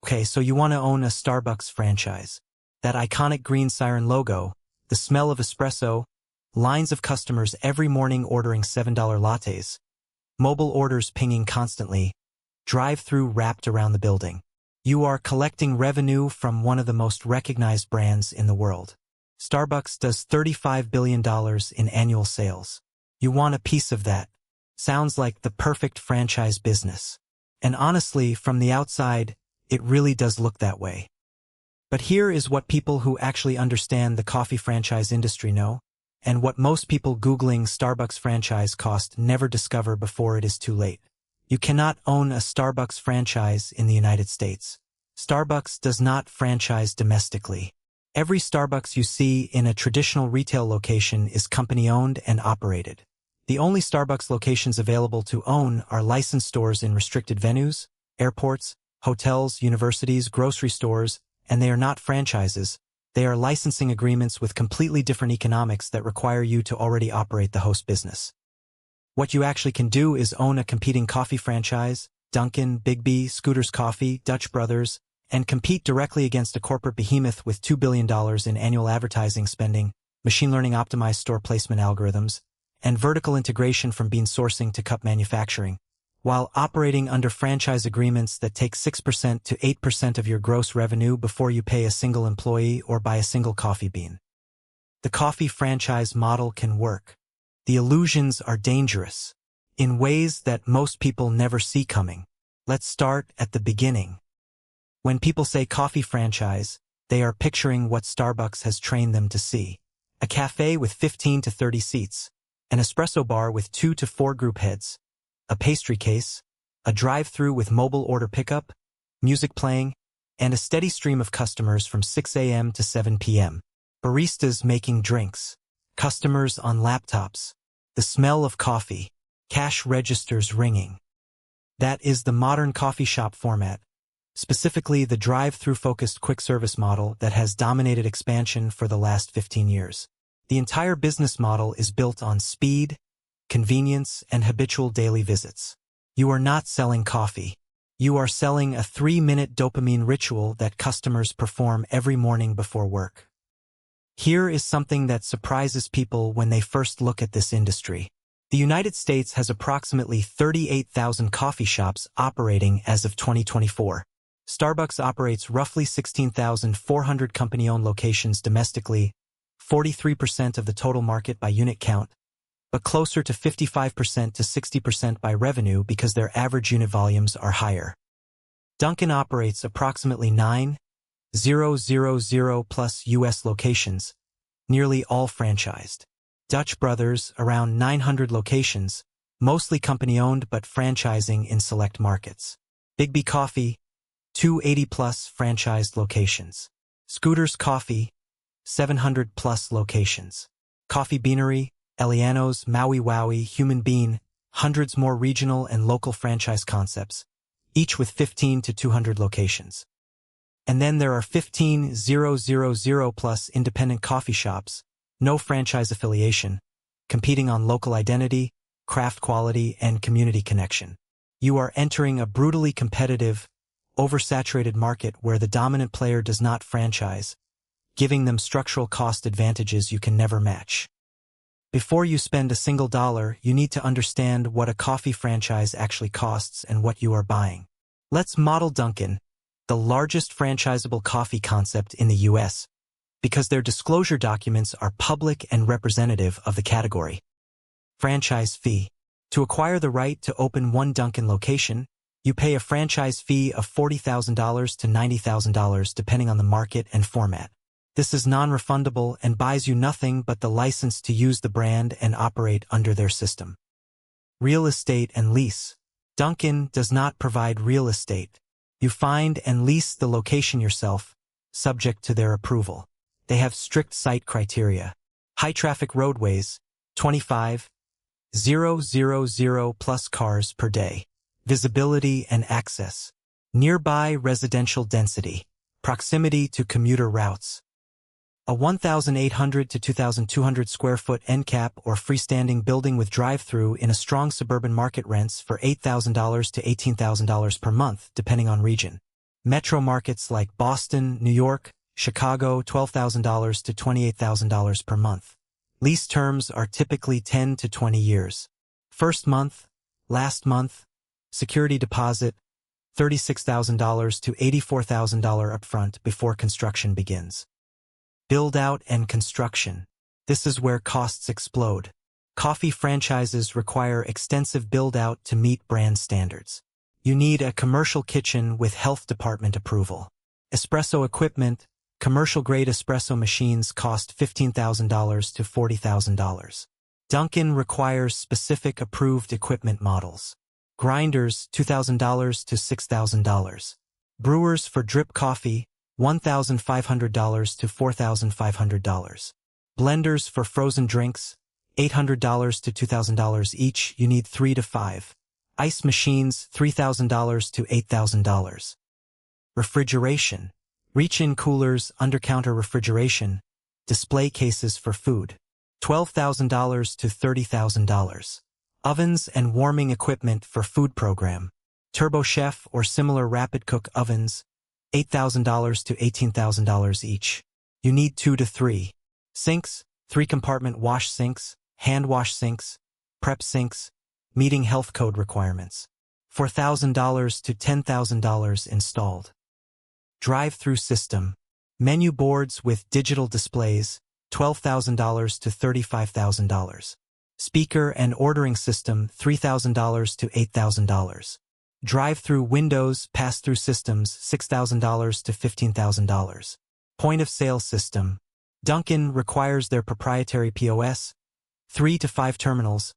Okay, so you want to own a Starbucks franchise. That iconic green siren logo, the smell of espresso, lines of customers every morning ordering $7 lattes, mobile orders pinging constantly, drive-thru wrapped around the building. You are collecting revenue from one of the most recognized brands in the world. Starbucks does $35 billion in annual sales. You want a piece of that. Sounds like the perfect franchise business. And honestly, from the outside, it really does look that way. But here is what people who actually understand the coffee franchise industry know, and what most people Googling Starbucks franchise cost never discover before it is too late. You cannot own a Starbucks franchise in the United States. Starbucks does not franchise domestically. Every Starbucks you see in a traditional retail location is company-owned and operated. The only Starbucks locations available to own are licensed stores in restricted venues, airports, hotels, universities, grocery stores, and they are not franchises. They are licensing agreements with completely different economics that require you to already operate the host business. What you actually can do is own a competing coffee franchise, Dunkin, Big B, Scooters Coffee, Dutch Brothers, and compete directly against a corporate behemoth with $2 billion in annual advertising spending, machine learning optimized store placement algorithms, and vertical integration from bean sourcing to cup manufacturing, while operating under franchise agreements that take 6% to 8% of your gross revenue before you pay a single employee or buy a single coffee bean. The coffee franchise model can work. The illusions are dangerous, in ways that most people never see coming. Let's start at the beginning. When people say coffee franchise, they are picturing what Starbucks has trained them to see. A cafe with 15 to 30 seats, an espresso bar with 2 to 4 group heads, a pastry case, a drive-thru with mobile order pickup, music playing, and a steady stream of customers from 6 a.m. to 7 p.m. Baristas making drinks, customers on laptops, the smell of coffee, cash registers ringing. That is the modern coffee shop format, specifically the drive-thru focused quick service model that has dominated expansion for the last 15 years. The entire business model is built on speed, convenience, and habitual daily visits. You are not selling coffee. You are selling a 3-minute dopamine ritual that customers perform every morning before work. Here is something that surprises people when they first look at this industry. The United States has approximately 38,000 coffee shops operating as of 2024. Starbucks operates roughly 16,400 company-owned locations domestically, 43% of the total market by unit count, but closer to 55% to 60% by revenue because their average unit volumes are higher. Dunkin operates approximately 9,000 plus U.S. locations, nearly all franchised. Dutch Brothers, around 900 locations, mostly company-owned but franchising in select markets. Big B Coffee, 280 plus franchised locations. Scooters Coffee, 700 plus locations. Coffee Beanery, Eliano's, Maui Wowie, Human Bean, hundreds more regional and local franchise concepts, each with 15 to 200 locations. And then there are 15,000 plus independent coffee shops, no franchise affiliation, competing on local identity, craft quality, and community connection. You are entering a brutally competitive, oversaturated market where the dominant player does not franchise, giving them structural cost advantages you can never match. Before you spend a single dollar, you need to understand what a coffee franchise actually costs and what you are buying. Let's model Dunkin, the largest franchisable coffee concept in the U.S., because their disclosure documents are public and representative of the category. Franchise fee. To acquire the right to open one Dunkin location, you pay a franchise fee of $40,000 to $90,000 depending on the market and format. This is non-refundable and buys you nothing but the license to use the brand and operate under their system. Real estate and lease. Dunkin does not provide real estate. You find and lease the location yourself, subject to their approval. They have strict site criteria. High-traffic roadways, 25,000 plus cars per day. Visibility and access. Nearby residential density. Proximity to commuter routes. A 1,800 to 2,200 square foot end cap or freestanding building with drive-thru in a strong suburban market rents for $8,000 to $18,000 per month, depending on region. Metro markets like Boston, New York, Chicago, $12,000 to $28,000 per month. Lease terms are typically 10 to 20 years. First month, last month, security deposit, $36,000 to $84,000 upfront before construction begins. Build-out and construction. This is where costs explode. Coffee franchises require extensive build-out to meet brand standards. You need a commercial kitchen with health department approval. Espresso equipment. Commercial-grade espresso machines cost $15,000 to $40,000. Dunkin requires specific approved equipment models. Grinders, $2,000 to $6,000. Brewers for drip coffee, $1,500 to $4,500. Blenders for frozen drinks, $800 to $2,000 each. You need 3 to 5. Ice machines, $3,000 to $8,000. Refrigeration. Reach-in coolers, under-counter refrigeration. Display cases for food, $12,000 to $30,000. Ovens and warming equipment for food program. Turbo Chef or similar rapid cook ovens, $8,000 to $18,000 each. You need 2 to 3. Sinks, 3-compartment wash sinks, hand wash sinks, prep sinks, meeting health code requirements. $4,000 to $10,000 installed. Drive-thru system. Menu boards with digital displays, $12,000 to $35,000. Speaker and ordering system, $3,000 to $8,000. Drive-thru windows, pass-through systems, $6,000 to $15,000. Point-of-sale system. Dunkin requires their proprietary POS, 3 to 5 terminals,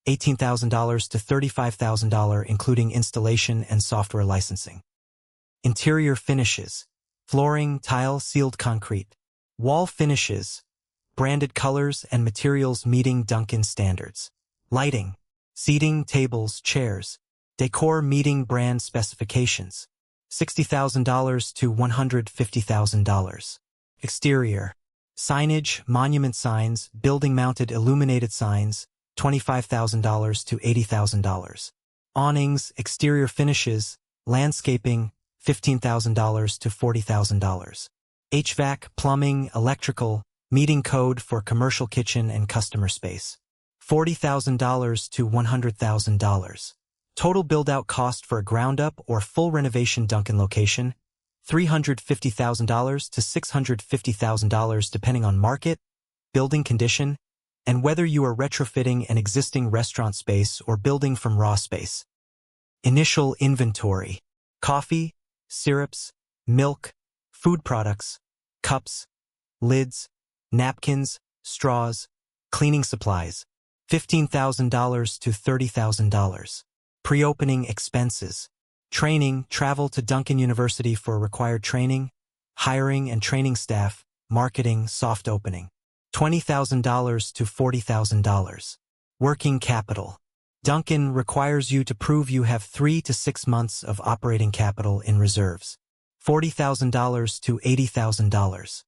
$18,000 to $35,000 including installation and software licensing. Interior finishes. Flooring, tile, sealed concrete. Wall finishes. Branded colors and materials meeting Dunkin standards. Lighting. Seating, tables, chairs. Decor meeting brand specifications. $60,000 to $150,000. Exterior. Signage, monument signs, building-mounted illuminated signs, $25,000 to $80,000. Awnings, exterior finishes, landscaping, $15,000 to $40,000. HVAC, plumbing, electrical, meeting code for commercial kitchen and customer space, $40,000 to $100,000. Total build-out cost for a ground-up or full renovation Dunkin location, $350,000 to $650,000 depending on market, building condition, and whether you are retrofitting an existing restaurant space or building from raw space. Initial inventory. Coffee, syrups, milk, food products, cups, lids, napkins, straws, cleaning supplies, $15,000 to $30,000. Pre-opening expenses. Training, travel to Dunkin University for required training, hiring and training staff, marketing, soft opening, $20,000 to $40,000. Working capital. Dunkin requires you to prove you have 3 to 6 months of operating capital in reserves, $40,000 to $80,000.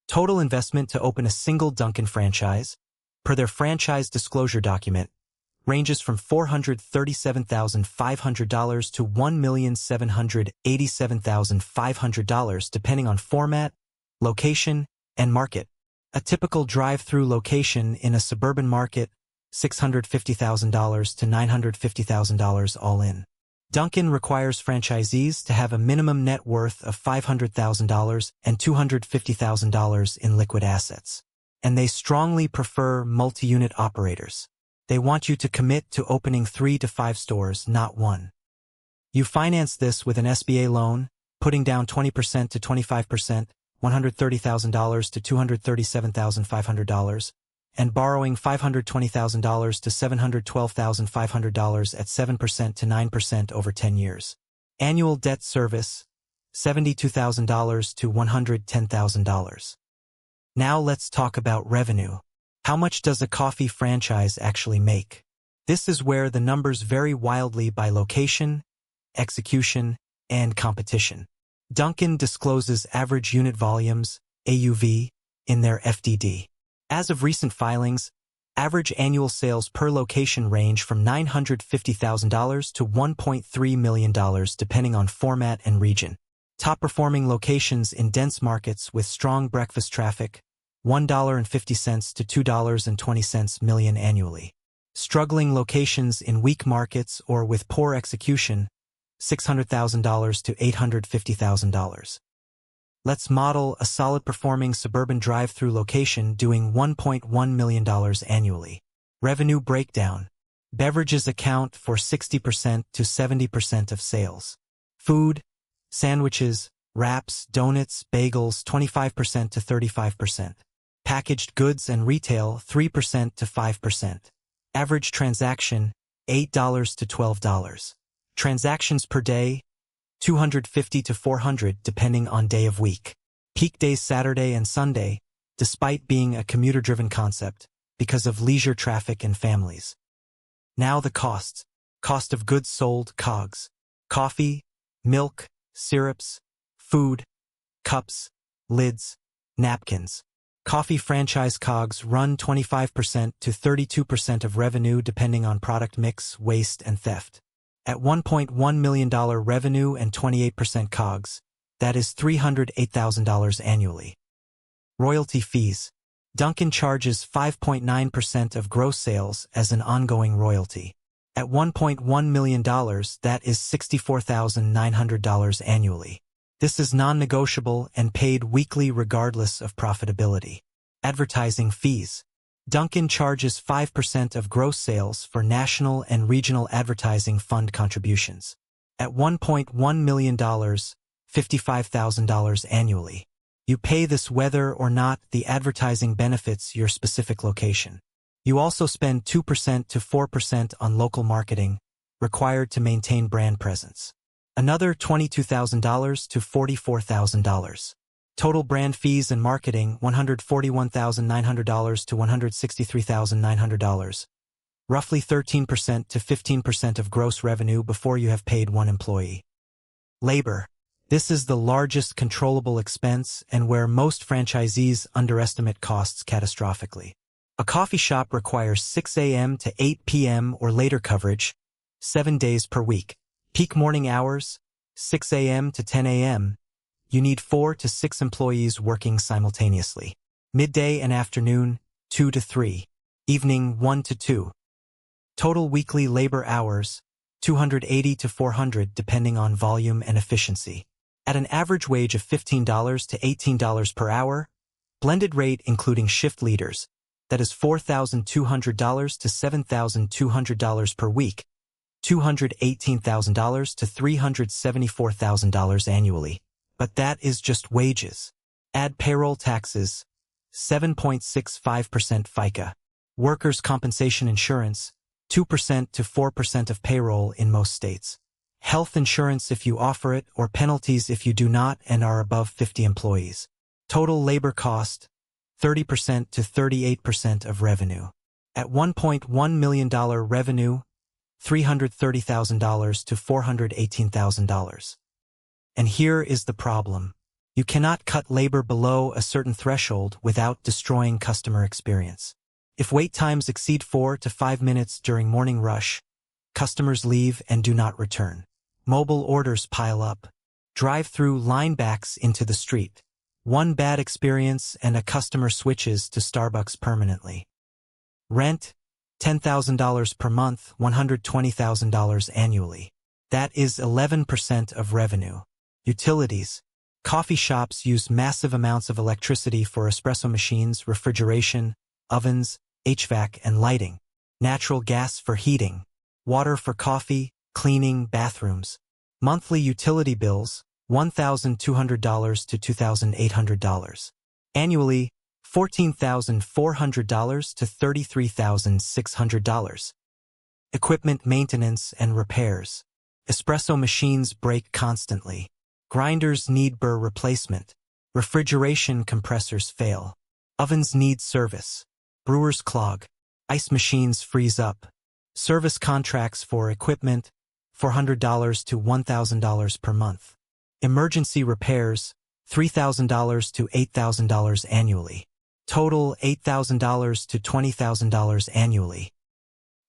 Total investment to open a single Dunkin franchise, per their franchise disclosure document, ranges from $437,500 to $1,787,500 depending on format, location, and market. A typical drive-thru location in a suburban market, $650,000 to $950,000 all in. Dunkin requires franchisees to have a minimum net worth of $500,000 and $250,000 in liquid assets. And they strongly prefer multi-unit operators. They want you to commit to opening 3 to 5 stores, not 1. You finance this with an SBA loan, putting down 20% to 25%, $130,000 to $237,500, and borrowing $520,000 to $712,500 at 7% to 9% over 10 years. Annual debt service, $72,000 to $110,000. Now let's talk about revenue. How much does a coffee franchise actually make? This is where the numbers vary wildly by location, execution, and competition. Dunkin discloses average unit volumes, AUV, in their FDD. As of recent filings, average annual sales per location range from $950,000 to $1.3 million depending on format and region. Top-performing locations in dense markets with strong breakfast traffic, $1.50 to $2.20 million annually. Struggling locations in weak markets or with poor execution, $600,000 to $850,000. Let's model a solid-performing suburban drive-thru location doing $1.1 million annually. Revenue breakdown. Beverages account for 60% to 70% of sales. Food, sandwiches, wraps, donuts, bagels 25% to 35%. Packaged goods and retail 3% to 5%. Average transaction, $8 to $12. Transactions per day, 250 to 400 depending on day of week. Peak days Saturday and Sunday, despite being a commuter-driven concept, because of leisure traffic and families. Now the costs. Cost of goods sold, COGS. Coffee, milk, syrups, food, cups, lids, napkins. Coffee franchise COGS run 25% to 32% of revenue depending on product mix, waste, and theft. At $1.1 million revenue and 28% COGS, that is $308,000 annually. Royalty fees. Dunkin charges 5.9% of gross sales as an ongoing royalty. At $1.1 million, that is $64,900 annually. This is non-negotiable and paid weekly regardless of profitability. Advertising fees. Dunkin charges 5% of gross sales for national and regional advertising fund contributions. At $1.1 million, $55,000 annually. You pay this whether or not the advertising benefits your specific location. You also spend 2% to 4% on local marketing, required to maintain brand presence. Another $22,000 to $44,000. Total brand fees and marketing, $141,900 to $163,900. Roughly 13% to 15% of gross revenue before you have paid one employee. Labor. This is the largest controllable expense and where most franchisees underestimate costs catastrophically. A coffee shop requires 6 a.m. to 8 p.m. or later coverage, 7 days per week. Peak morning hours, 6 a.m. to 10 a.m. You need 4 to 6 employees working simultaneously. Midday and afternoon, 2 to 3. Evening, 1 to 2. Total weekly labor hours, 280 to 400 depending on volume and efficiency. At an average wage of $15 to $18 per hour, blended rate including shift leaders, that is $4,200 to $7,200 per week, $218,000 to $374,000 annually. But that is just wages. Add payroll taxes, 7.65% FICA. Workers' compensation insurance, 2% to 4% of payroll in most states. Health insurance if you offer it or penalties if you do not and are above 50 employees. Total labor cost, 30% to 38% of revenue. At $1.1 million revenue, $330,000 to $418,000. And here is the problem. You cannot cut labor below a certain threshold without destroying customer experience. If wait times exceed 4 to 5 minutes during morning rush, customers leave and do not return. Mobile orders pile up. Drive-thru line backs into the street. One bad experience and a customer switches to Starbucks permanently. Rent, $10,000 per month, $120,000 annually. That is 11% of revenue. Utilities. Coffee shops use massive amounts of electricity for espresso machines, refrigeration, ovens, HVAC, and lighting. Natural gas for heating. Water for coffee, cleaning, bathrooms. Monthly utility bills, $1,200 to $2,800. Annually, $14,400 to $33,600. Equipment maintenance and repairs. Espresso machines break constantly. Grinders need burr replacement. Refrigeration compressors fail. Ovens need service. Brewers clog. Ice machines freeze up. Service contracts for equipment, $400 to $1,000 per month. Emergency repairs, $3,000 to $8,000 annually. Total $8,000 to $20,000 annually.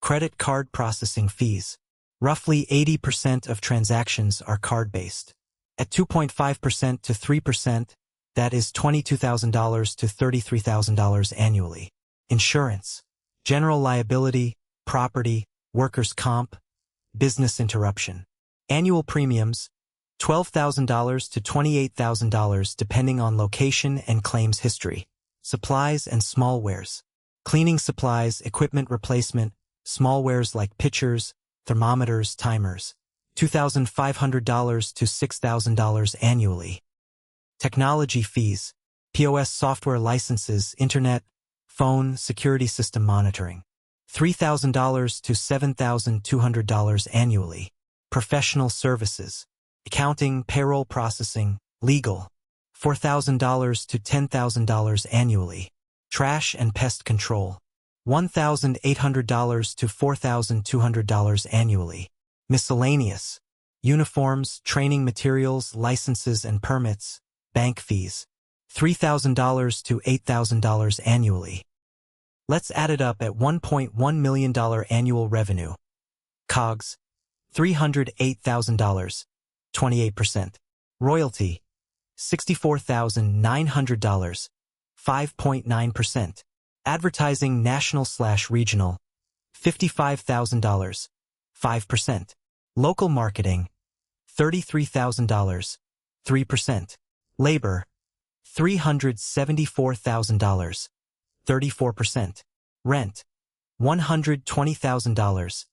Credit card processing fees. Roughly 80% of transactions are card-based. At 2.5% to 3%, that is $22,000 to $33,000 annually. Insurance, general liability, property, workers' comp, business interruption. Annual premiums, $12,000 to $28,000 depending on location and claims history. Supplies and small wares. Cleaning supplies, equipment replacement, small wares like pitchers, thermometers, timers. $2,500 to $6,000 annually. Technology fees, POS software licenses, internet, phone, security system monitoring. $3,000 to $7,200 annually. Professional services, accounting, payroll processing, legal. $4,000 to $10,000 annually. Trash and pest control. $1,800 to $4,200 annually. Miscellaneous, uniforms, training materials, licenses and permits, bank fees. $3,000 to $8,000 annually. Let's add it up at $1.1 million annual revenue. COGS, $308,000, 28%. Royalty, $64,900, 5.9%. Advertising national/regional, $55,000, 5%. Local marketing, $33,000, 3%. Labor, $374,000, 34%. Rent, $120,000,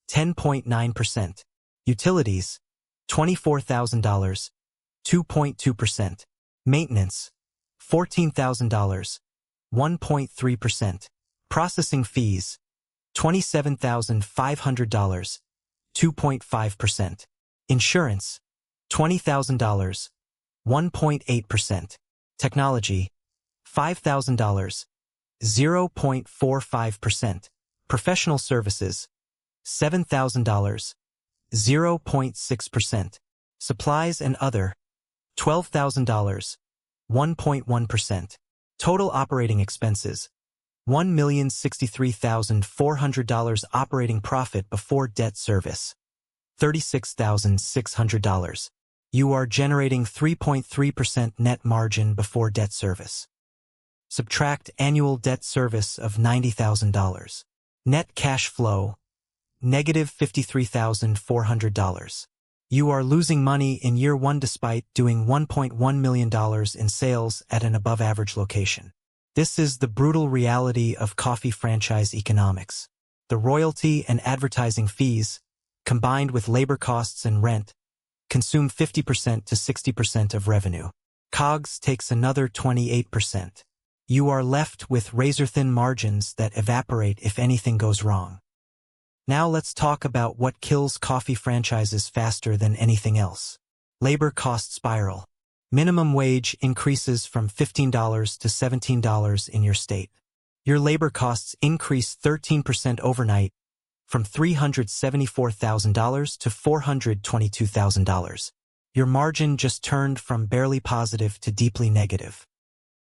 10.9%. Utilities, $24,000, 2.2%. Maintenance, $14,000, 1.3%. Processing fees, $27,500, 2.5%. Insurance, $20,000, 1.8%. Technology, $5,000, 0.45%. Professional services, $7,000, 0.6%. Supplies and other, $12,000, 1.1%. Total operating expenses, $1,063,400. Operating profit before debt service, $36,600. You are generating 3.3% net margin before debt service. Subtract annual debt service of $90,000. Net cash flow, negative $53,400. You are losing money in year one despite doing $1.1 million in sales at an above-average location. This is the brutal reality of coffee franchise economics. The royalty and advertising fees, combined with labor costs and rent, consume 50% to 60% of revenue. COGS takes another 28%. You are left with razor-thin margins that evaporate if anything goes wrong. Now let's talk about what kills coffee franchises faster than anything else. Labor cost spiral. Minimum wage increases from $15 to $17 in your state. Your labor costs increase 13% overnight, from $374,000 to $422,000. Your margin just turned from barely positive to deeply negative.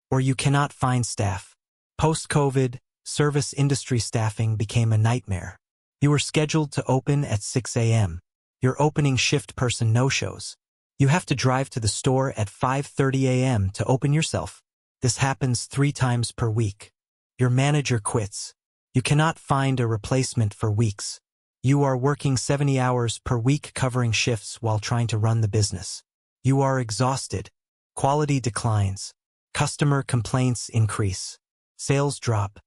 Or you cannot find staff. Post-COVID, service industry staffing became a nightmare. You were scheduled to open at 6 a.m. Your opening shift person no-shows. You have to drive to the store at 5:30 a.m. to open yourself. This happens 3 times per week. Your manager quits. You cannot find a replacement for weeks. You are working 70 hours per week covering shifts while trying to run the business. You are exhausted. Quality declines. Customer complaints increase. Sales drop.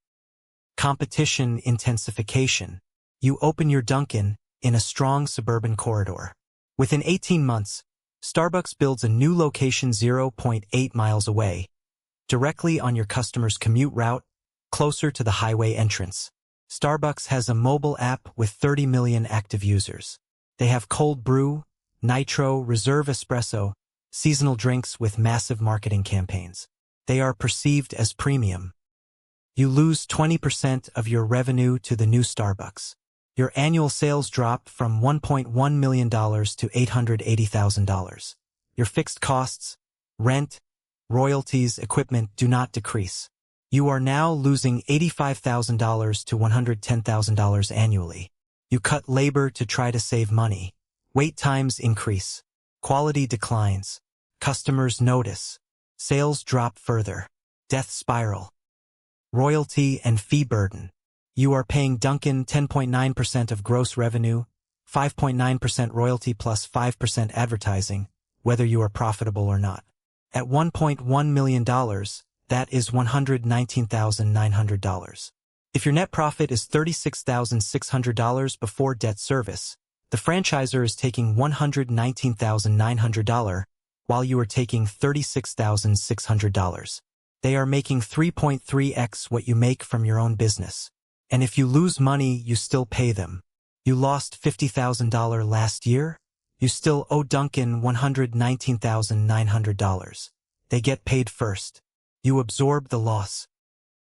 Competition intensification. You open your Dunkin in a strong suburban corridor. Within 18 months, Starbucks builds a new location 0.8 miles away, directly on your customer's commute route, closer to the highway entrance. Starbucks has a mobile app with 30 million active users. They have cold brew, nitro, reserve espresso, seasonal drinks with massive marketing campaigns. They are perceived as premium. You lose 20% of your revenue to the new Starbucks. Your annual sales drop from $1.1 million to $880,000. Your fixed costs, rent, royalties, equipment do not decrease. You are now losing $85,000 to $110,000 annually. You cut labor to try to save money. Wait times increase. Quality declines. Customers notice. Sales drop further. Death spiral. Royalty and fee burden. You are paying Dunkin 10.9% of gross revenue, 5.9% royalty plus 5% advertising, whether you are profitable or not. At $1.1 million, that is $119,900. If your net profit is $36,600 before debt service, the franchisor is taking $119,900 while you are taking $36,600. They are making 3.3x what you make from your own business. And if you lose money, you still pay them. You lost $50,000 last year? You still owe Dunkin $119,900. They get paid first. You absorb the loss.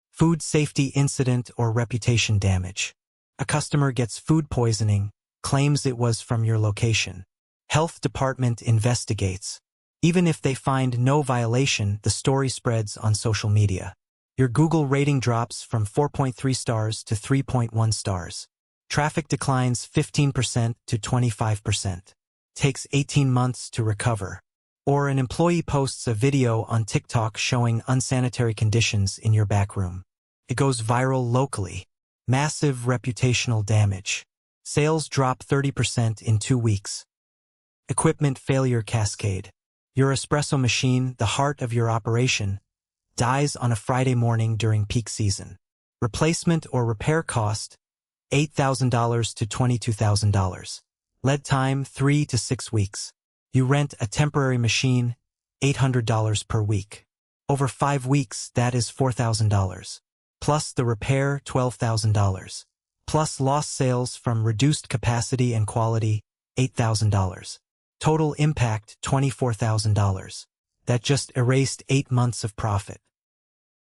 Food safety incident or reputation damage. A customer gets food poisoning, claims it was from your location. Health department investigates. Even if they find no violation, the story spreads on social media. Your Google rating drops from 4.3 stars to 3.1 stars. Traffic declines 15% to 25%. Takes 18 months to recover. Or an employee posts a video on TikTok showing unsanitary conditions in your back room. It goes viral locally. Massive reputational damage. Sales drop 30% in 2 weeks. Equipment failure cascade. Your espresso machine, the heart of your operation, dies on a Friday morning during peak season. Replacement or repair cost, $8,000 to $22,000. Lead time, 3 to 6 weeks. You rent a temporary machine, $800 per week. Over 5 weeks, that is $4,000. Plus the repair, $12,000. Plus lost sales from reduced capacity and quality, $8,000. Total impact, $24,000. That just erased 8 months of profit.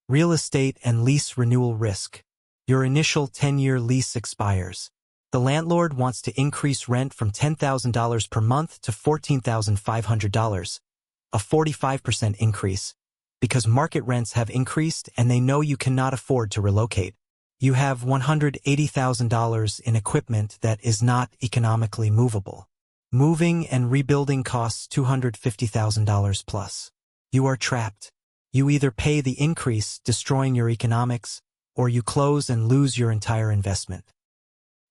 Real estate and lease renewal risk. Your initial 10-year lease expires. The landlord wants to increase rent from $10,000 per month to $14,500, a 45% increase, because market rents have increased and they know you cannot afford to relocate. You have $180,000 in equipment that is not economically movable. Moving and rebuilding costs $250,000 plus. You are trapped. You either pay the increase, destroying your economics, or you close and lose your entire investment.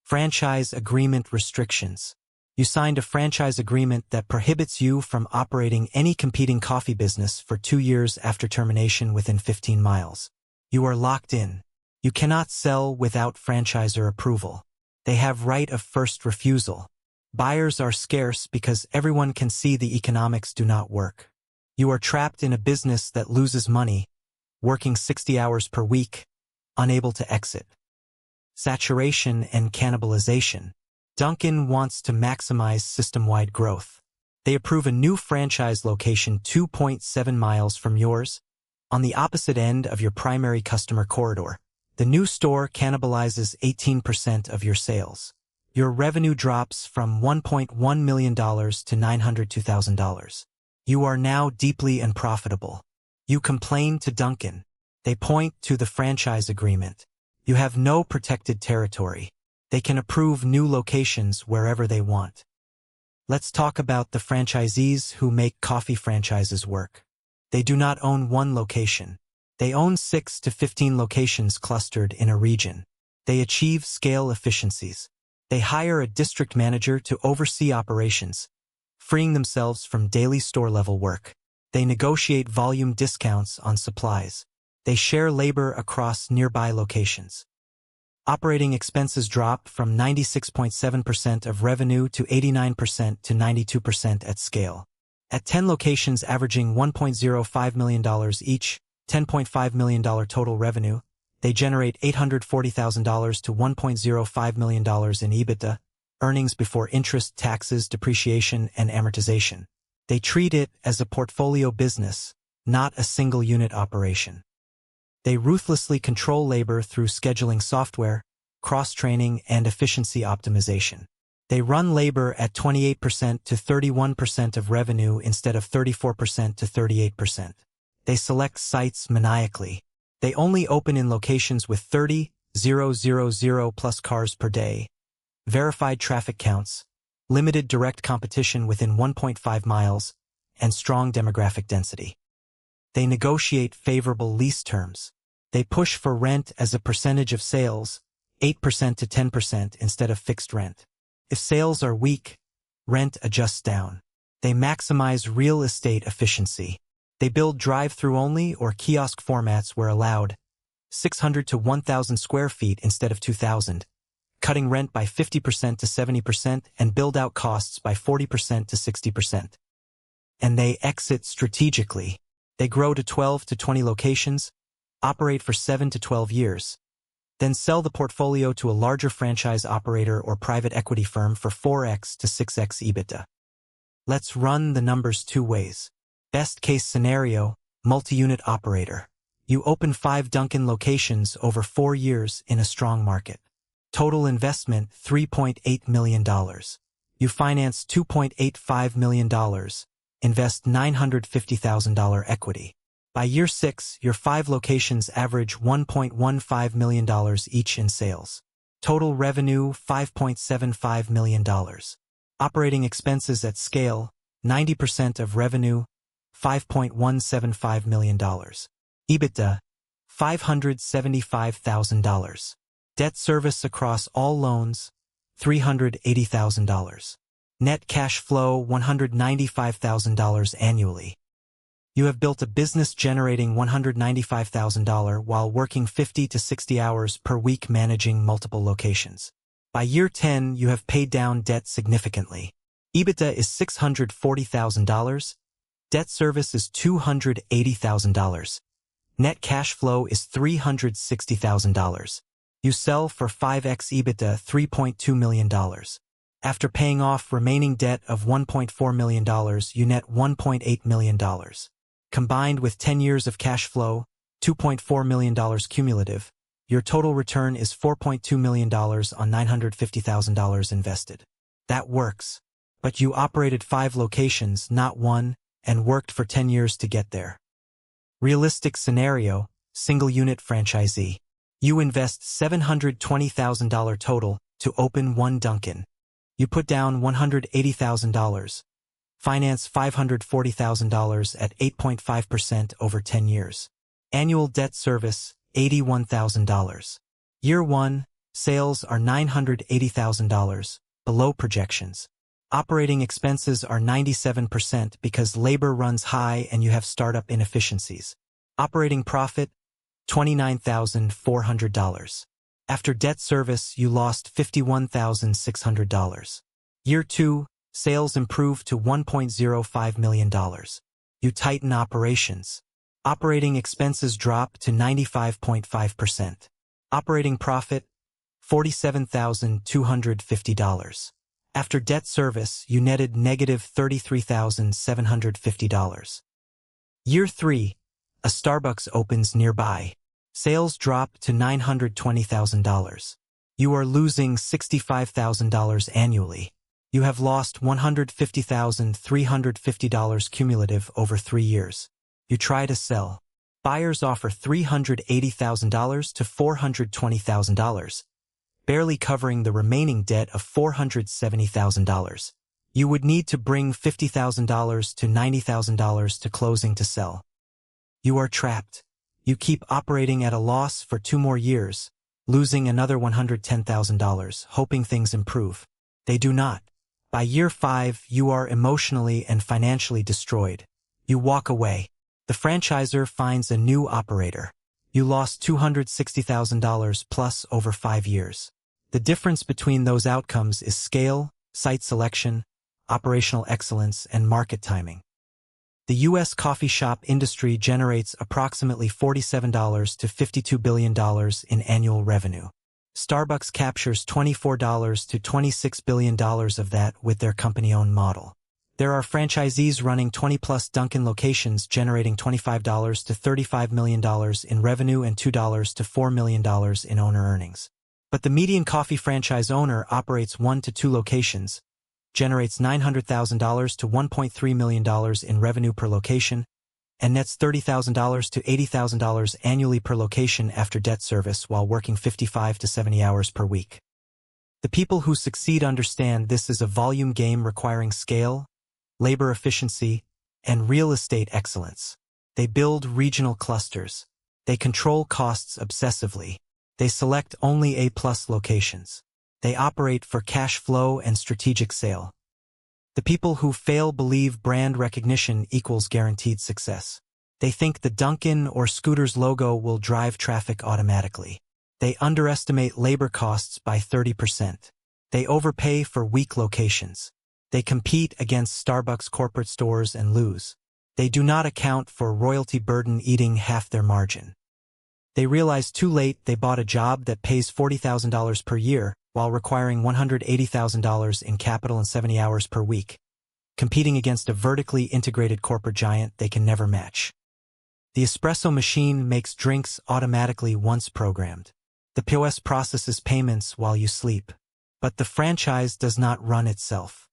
Franchise agreement restrictions. You signed a franchise agreement that prohibits you from operating any competing coffee business for 2 years after termination within 15 miles. You are locked in. You cannot sell without franchisor approval. They have right of first refusal. Buyers are scarce because everyone can see the economics do not work. You are trapped in a business that loses money, working 60 hours per week, unable to exit. Saturation and cannibalization. Dunkin wants to maximize system-wide growth. They approve a new franchise location 2.7 miles from yours, on the opposite end of your primary customer corridor. The new store cannibalizes 18% of your sales. Your revenue drops from $1.1 million to $902,000. You are now deeply unprofitable. You complain to Dunkin. They point to the franchise agreement. You have no protected territory. They can approve new locations wherever they want. Let's talk about the franchisees who make coffee franchises work. They do not own one location. They own 6 to 15 locations clustered in a region. They achieve scale efficiencies. They hire a district manager to oversee operations, freeing themselves from daily store-level work. They negotiate volume discounts on supplies. They share labor across nearby locations. Operating expenses drop from 96.7% of revenue to 89% to 92% at scale. At 10 locations averaging $1.05 million each, $10.5 million total revenue, they generate $840,000 to $1.05 million in EBITDA, earnings before interest, taxes, depreciation, and amortization. They treat it as a portfolio business, not a single-unit operation. They ruthlessly control labor through scheduling software, cross-training, and efficiency optimization. They run labor at 28% to 31% of revenue instead of 34% to 38%. They select sites maniacally. They only open in locations with 30,000 plus cars per day, verified traffic counts, limited direct competition within 1.5 miles, and strong demographic density. They negotiate favorable lease terms. They push for rent as a percentage of sales, 8% to 10% instead of fixed rent. If sales are weak, rent adjusts down. They maximize real estate efficiency. They build drive-thru only or kiosk formats where allowed, 600 to 1,000 square feet instead of 2,000, cutting rent by 50% to 70% and build-out costs by 40% to 60%. And they exit strategically. They grow to 12 to 20 locations, operate for 7 to 12 years, then sell the portfolio to a larger franchise operator or private equity firm for 4x to 6x EBITDA. Let's run the numbers two ways. Best case scenario, multi-unit operator. You open 5 Dunkin locations over 4 years in a strong market. Total investment $3.8 million. You finance $2.85 million, invest $950,000 equity. By year 6, your 5 locations average $1.15 million each in sales. Total revenue $5.75 million. Operating expenses at scale, 90% of revenue, $5.175 million. EBITDA, $575,000. Debt service across all loans, $380,000. Net cash flow, $195,000 annually. You have built a business generating $195,000 while working 50 to 60 hours per week managing multiple locations. By year 10, you have paid down debt significantly. EBITDA is $640,000. Debt service is $280,000. Net cash flow is $360,000. You sell for 5x EBITDA, $3.2 million. After paying off remaining debt of $1.4 million, you net $1.8 million. Combined with 10 years of cash flow, $2.4 million cumulative, your total return is $4.2 million on $950,000 invested. That works. But you operated 5 locations, not 1, and worked for 10 years to get there. Realistic scenario, single-unit franchisee. You invest $720,000 total to open 1 Dunkin. You put down $180,000. Finance $540,000 at 8.5% over 10 years. Annual debt service, $81,000. Year 1, sales are $980,000, below projections. Operating expenses are 97% because labor runs high and you have startup inefficiencies. Operating profit, $29,400. After debt service, you lost $51,600. Year 2, sales improve to $1.05 million. You tighten operations. Operating expenses drop to 95.5%. Operating profit, $47,250. After debt service, you netted negative $33,750. Year 3, a Starbucks opens nearby. Sales drop to $920,000. You are losing $65,000 annually. You have lost $150,350 cumulative over 3 years. You try to sell. Buyers offer $380,000 to $420,000, barely covering the remaining debt of $470,000. You would need to bring $50,000 to $90,000 to closing to sell. You are trapped. You keep operating at a loss for 2 more years, losing another $110,000, hoping things improve. They do not. By year 5, you are emotionally and financially destroyed. You walk away. The franchisor finds a new operator. You lost $260,000 plus over 5 years. The difference between those outcomes is scale, site selection, operational excellence, and market timing. The U.S. coffee shop industry generates approximately $47 to $52 billion in annual revenue. Starbucks captures $24 to $26 billion of that with their company-owned model. There are franchisees running 20-plus Dunkin locations generating $25 to $35 million in revenue and $2 to $4 million in owner earnings. But the median coffee franchise owner operates 1 to 2 locations, generates $900,000 to $1.3 million in revenue per location, and nets $30,000 to $80,000 annually per location after debt service while working 55 to 70 hours per week. The people who succeed understand this is a volume game requiring scale, labor efficiency, and real estate excellence. They build regional clusters. They control costs obsessively. They select only A-plus locations. They operate for cash flow and strategic sale. The people who fail believe brand recognition equals guaranteed success. They think the Dunkin or Scooter's logo will drive traffic automatically. They underestimate labor costs by 30%. They overpay for weak locations. They compete against Starbucks corporate stores and lose. They do not account for royalty burden eating half their margin. They realize too late they bought a job that pays $40,000 per year while requiring $180,000 in capital and 70 hours per week, competing against a vertically integrated corporate giant they can never match. The espresso machine makes drinks automatically once programmed. The POS processes payments while you sleep. But the franchise does not run itself.